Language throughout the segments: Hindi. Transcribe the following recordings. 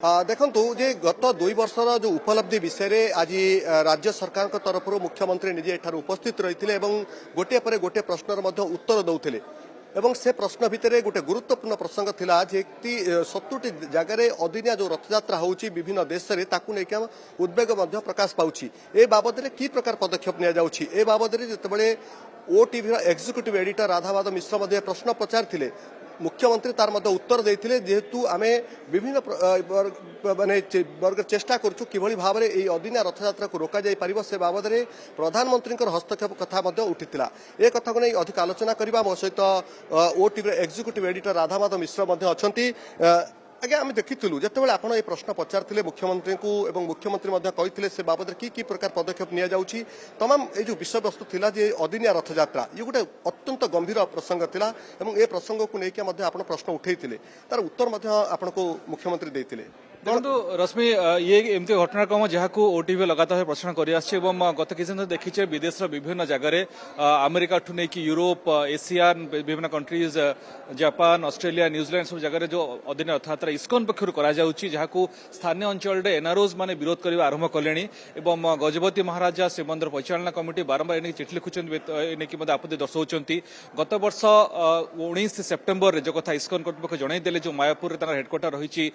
देखु जे गत 2 वर्षर जो उपलब्धि विषय रे आज राज्य सरकार तरफ मुख्यमंत्री निजे एठार उपस्थित रही गोटे पर गोटे प्रश्नर उत्तर दौले एवं से प्रश्न भितर गोटे गुरुत्वपूर्ण प्रसंग थिला जे 70टी जगार अदिनिया जो रथयात्रा होउची विभिन्न देश में ताकू नहीं उद्वेग प्रकाश पाउची ए बाबद में कि प्रकार पदक्षेप निया जाउची ए बाबद में जितेबाला ओटीवी एक्जिक्यूटिव एडिटर राधामाधव मिश्र प्रश्न पचारि मुख्यमंत्री तार मध्य उत्तर देते जेहेतु आम विभिन्न माने वर्ग चेष्टा करूँ किभली भाव में अदिनिया रथयात्रा को रोक जाई पारिबो से बाबद में प्रधानमंत्री हस्तक्षेप कथा उठिथिला ए कथा को नहीं अधिक आलोचना करबा मो सहित ओटीवी एक्जिक्यूटिव एडिटर राधामाधव मिश्र अछंती आज्ञा आम देखिलु जितेबाला आप प्रश्न पचारि मुख्यमंत्री को एवं मुख्यमंत्री कहते से बाबद कि प्रकार पदक्षेप नि जाउछि तमाम ये जो विषय वस्तु थिला जे अदिनिया रथयात्रा ये गोटे अत्यंत गंभीर प्रसंग थिला एवं ए प्रसंग को लेकिन आप प्रश्न उठेइथिले तार उत्तर आपको मुख्यमंत्री देइथिले देखो रश्मि ये एमती घटनाक्रम जहाँ को ओटीवी लगातार प्रश्न कर गत किसी दिन देखीचे विदेश विभिन्न जगह अमेरिका ठू नहीं यूरोप एशियान विभिन्न कंट्रीज जापान ऑस्ट्रेलिया न्यूजीलैंड सब जगह जो अदिनिया रथयात्रा इस्कन पक्षर करा स्थानीय अंचल एनआरओज माने विरोध करने आरंभ कले गजपति महाराजा श्रीमंदिर परिचालना कमिटी बारंबार चिठी लिखुं आपत्ति दर्शाऊँ गत वर्ष 19 सेप्टेम्बर जो कथा इस्कन कर्तृपक्ष जनईदे जो मायापुर हेडक्वार्टर रही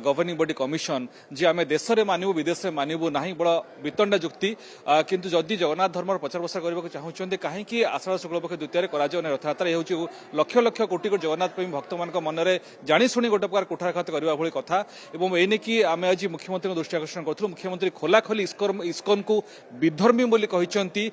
गवर्निंग बॉडी कमिशन जी आम देश में मानव विदेश में मानव ना बड़ा वितंडा जुक्ति किंतु जदि जगन्नाथ धर्म प्रचार प्रसार करने को चाहते कहीं आषाढ़ शुक्ल पक्ष द्वितीय रथयात्रा ये लक्ष लक्ष कोटि कोटि जगन्नाथ प्रेमी भक्त मान मन में जाशुणी गोटे प्रकार कुठारघात करने भाई कथा और एने आम आज मुख्यमंत्री दृष्टि आकर्षण करूँ मुख्यमंत्री खोलाखोली इस्कन को विधर्मी बोली कहते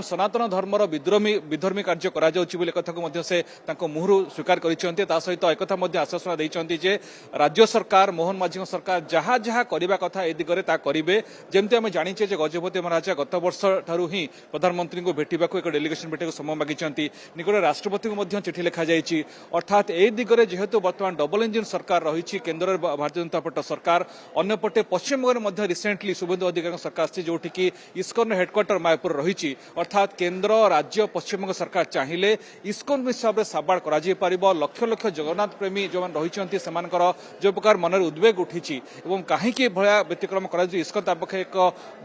सनातन धर्मर विधर्मी कार्य कथा से मुहर स्वीकार कर सहित एक आश्वासन देते राज्य सरकार मोहन माझी सरकार जहाँ जहाँ करने कथा ए दिगरे ता करेंगे जमती आम जाचे गजपति महाराजा गत वर्ष ठारू ही प्रधानमंत्री को भेटा एक डेलीगेशन भेटा समय मागिंट निकट राष्ट्रपति को चिठी लिखा जाइए अर्थात ए दिगरे जेहेतु बर्तमान डबल इंजिन सरकार रही केन्द्र भारतीय जनता पार्टी सरकार अन्यपटे पश्चिमबंग रिसेंटली शुभेन्दु अधिकारी सरकार से जोटि कि इस्कन हेडक्वार्टर मायापुर रही अर्थात केन्द्र राज्य पश्चिमबंग सरकार चाहिए इस्कन हिसाब से साबाड़ कर लक्ष लक्ष जगन्नाथ प्रेमी जो रही जो प्रकार मन उद्वेग उठी कहीं भाया व्यतिक्रम कर इस्कन पक्षे एक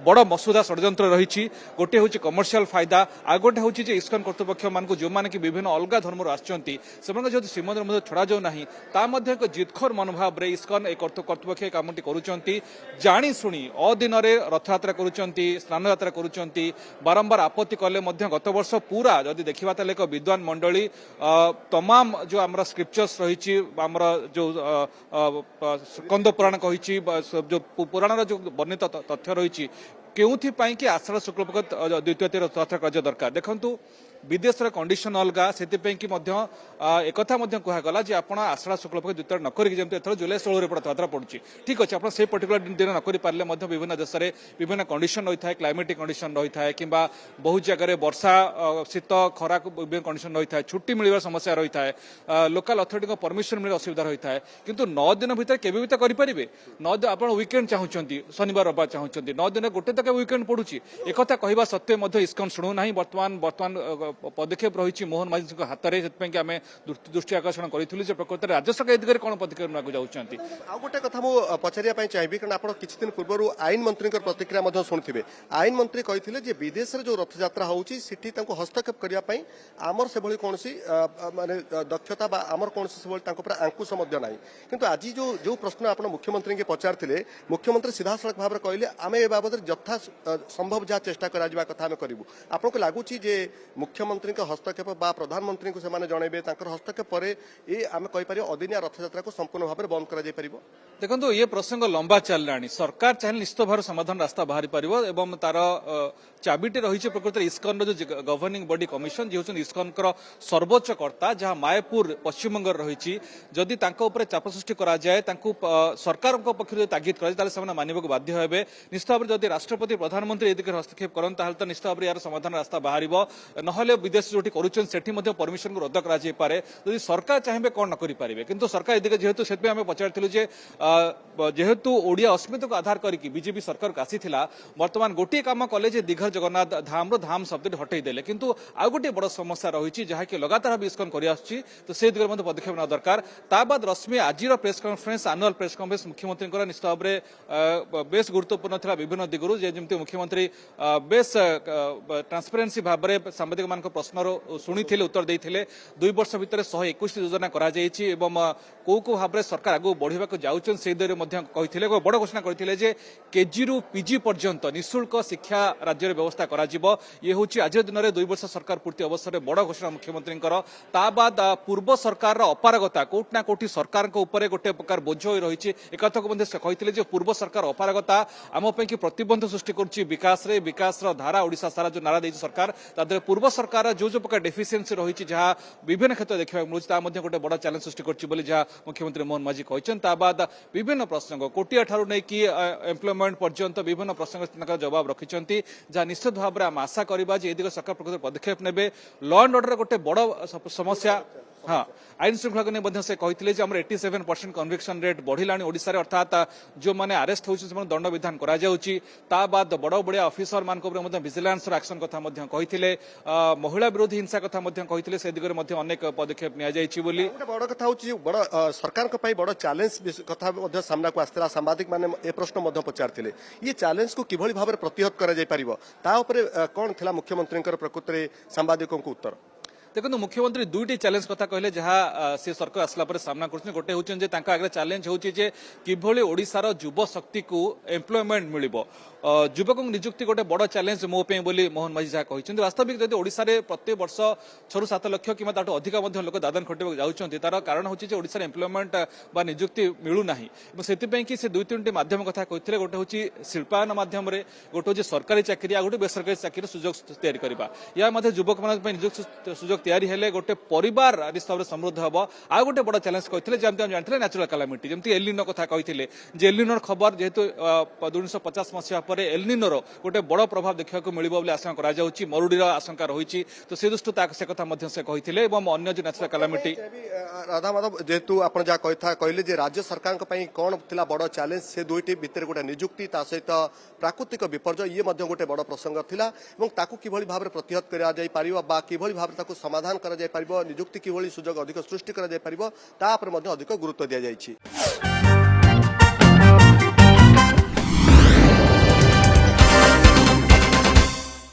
बड़ मसुदा षड्यंत्र रही गोटे हूँ कमर्शियल फायदा आ गोटे हूँ इस्कन कर्तृपक्ष मान जो मैंने कि विभिन्न अलग धर्म आसती जो श्रीमंदिर छड़ा जाऊ ना एक जिदखोर मनोभाव में इस्कन एक कर्तृपक्ष कामटी करुणी अदिन रथयात्रा स्नान यात्रा करुँच बारंबार आपत्ति कले गत वर्ष पूरा जदि देखा एक विद्वान मंडली तमाम जो आम स्क्रिप्चर्स रही जो स्कंद पुराण कही जो पुराण जो वर्णित तथ्य रही क्योंपाई कि आषाढ़ शुक्ल पक्ष द्वितीय रथयात्रा कर दरकार देखु विदेश कंडीशन अलग से एक कहगला आपड़ आषाढ़ शुक्ल पक्ष द्वितीय न कर जुलाई 16 रथयात्रा पड़ुची ठीक अच्छे आप से पर्टिकुलर दिन न कर पारे विभिन्न देश में विभिन्न कंडीशन रही है क्लाइमेटिक कंडीशन रही है कि बहुत जगह वर्षा शीत खरा विभिन्न कंडीशन रही है छुट्टी मिलवा समस्या रही है लोकल अथॉरिटी परमिशन मिले असुविधा रही है किंतु 9 दिन भितर केवे भी तो करेंगे 9 दिन आप वीकेंड चाहते शनिवार रविवार चाहते 9 दिन गोटे तक वीकेंड पड़ुची एक कहवा सत्वे इस्कन शुणुना बर्तमान पदक्षेप रही मोहन माझी हाथ में आम दृष्टि आकर्षण करूँ प्रकृत राज्य सरकार दिगरे कौन पदक्षेप ना जाऊँगी आ गोटे कथा मुझे पचारिया चाहिए कारण आप किसी दिन पूर्व आईन मंत्री प्रतिक्रिया शुणुवे आईन मंत्री कहते विदेश में जो रथयात्रा होती हस्तक्षेप करने आमर से कौन माने दक्षता आमर कौन से आंकुश ना किंतु आज जो प्रश्न आप मुख्यमंत्री के पचारि मुख्यमंत्री सीधा सड़क भाव में कहले आम ए बाबद यथा संभव जहाँ चेष्टा कथा करूँ आपको लगुच मुख्यमंत्री हस्तक्षेप बा प्रधानमंत्री को सेमाने जनइबे हस्तक्षेप पर ये आम कहीपर अदिनिया रथयात्रा को संपूर्ण भाव में बंद कर देखो ये प्रसंग लंबा चलला सरकार चाहिए निश्चित भाव समाधान रास्ता बाहरी पार एवं तार चाबिटे रही प्रकृत इस्कन जो गवर्निंग बॉडी कमिशन जी हूँ इस्कन सर्वोच्च कर्ता जहाँ मायापुर पश्चिमबंग रही जदि चाप सृष्टि कराए सरकार पक्ष तागिद कर मानक बाध्य हे निश्चित भाव में जदि राष्ट्रपति प्रधानमंत्री यदि हस्तक्षेप करते तो निश्चित भाव में यार समाधान रास्ता बाहर ना ताहले विदेश जोटी करूछन सेठी मध्ये परमिशन को रद्द करा जाय पारे यदि सरकार चाहिए कौन न करि पारिबे किंतु सरकार एदिके जेहेतु सेतबे हमें पचारथिलु जे जेहेतु ओडिया अस्मिता को आधार करके बीजेपी सरकार को आसीथिला वर्तमान गोटे काम कले जे दीघर जगन्नाथ धाम रो धाम शब्द हटई देले किंतु आ गोटे बड़ समस्या रही जहाँकि लगातार इस्कन कर आसुची तो से दिगरे मध्ये पदक्षेप नेওয়া दरकार ता बाद रश्मि आजिर press conference annual press conference मुख्यमंत्री निश्चित भाव में बेस गुरुत्वपूर्ण था विभिन्न दिगरु जेमती मुख्यमंत्री बेस ट्रांसपेरेंसी भाव में सांबादिक मान प्रश्न शुणी उत्तर देते 2 वर्ष भितर 121 योजना करा कौ भाव में सरकार आगू बढ़ा जाऊन से कहते बड़ घोषणा करते केजी रु पीजी पर्यंत निःशुल्क शिक्षा राज्य व्यवस्था करा ये हूँ आज दिन में 2 वर्ष सरकार पूर्ति अवसर में बड़ घोषणा मुख्यमंत्री ता बाद पूर्व सरकार अपारगता कोटना कोटी सरकार ऊपर गोटे प्रकार बोझ हो रही एक से कहते पूर्व सरकार अपारगता आम कि प्रतिबंध सृष्टि कर विकास धारा ओडिशा सारा जो नारा देती सरकार तादरे पूर्व सरकार जो प्रकार डेफिशिएंसी रही जहाँ विभिन्न क्षेत्र देखा मिलूँ गोटे बड़ चैलेंज सृष्टि कर मुख्यमंत्री मोहन माझी कहते बाद विभिन्न प्रसंग कोटिया ठारू नहीं कि एम्प्लॉयमेंट पर्यंत विभिन्न प्रसंग जवाब रखिंट जहाँ निश्चित भाव में आम आशा करवा दिग सरकार प्रकृत पदक्षेप ने लॉ एंड ऑर्डर गोटे बड़ समस्या हाँ आईन श्रृंखला को नहीं से कहते 87% कन्विक्शन रेट बढ़ला ओडिशा अर्थात जो मैंने अरेस्ट होती दंड विधान करा बाद बड़ बड़िया अफिसर मान विजिलेंस एक्शन कथा कहते महिला विरोधी हिंसा कथा कहते से दिगरे अनेक पदक्षेप नि बड़ कथा बड़ सरकार बड़ चैलेंज कथा सामना को आसला सांबादिक मैंने ए प्रश्न पचार ये चैलेंज को किभली भाव में प्रतिहत करा कौन थिला मुख्यमंत्री प्रकृत में सांबादिकों को उत्तर देखो मुख्यमंत्री दुईटी चैलेंज कथा कहले जहाँ से सरकार आसला पर सामना कर गोटे हूँ आगे चैलेंज हूँ किभली ओडिशार युव शक्ति को एम्प्लॉयमेंट मिलिबो युवक निजुक्ति गोटे बड़ चैलेंज मो पे बोली मोहन माझी जहाँ कहते वास्तविक जब ओडिशा रे प्रत्येक वर्ष 6-7 लाख कि अधिक लोक दादन खटे जाऊँच तार कारण हूँ ओडिशा एम्प्लॉयमेंट बा निजुक्ति मिलूना से 2-3टी माध्यम कथा कहते गोटे हूँ शिल्पायन माध्यम गोटे हूँ सरकारी चाकरी गोटे बेसरकारी चाकरी सुजोग तैयारी करवा या युवक मान निजुक्ति सुजोग तैयारी हेले गोटे परिवार निश्चित भाव समृद्ध हम आ गोटे बड़ चैलेंज कहते जमी जानते नेचुरल कैलामिटी जमी एलिनो कथा कहते एलिनोर खबर जेहेतु 1950 मसीहा पर एलिनोर गोटे बड़ प्रभाव देखा मिल आशंका कर मरुड़ी आशंका रही तो से दृष्टि से कथा से कहते अन्य जो नेचुरल कैलामिटी राधा माधव जेहेतु आप कहले राज्य सरकार कौन थिला बड़ चैलेंज से दुईटी भितर गोटे निजुक्ति सहित प्राकृतिक विपर्य ये गोटे बड़ प्रसंग थिला किभली भाव में प्रतिहत करा किभली भाव में समाधान करा निजुक्ति किभली सुजोग अधिक सृष्टि करा अधिक गुरुत्व दिया जायछि।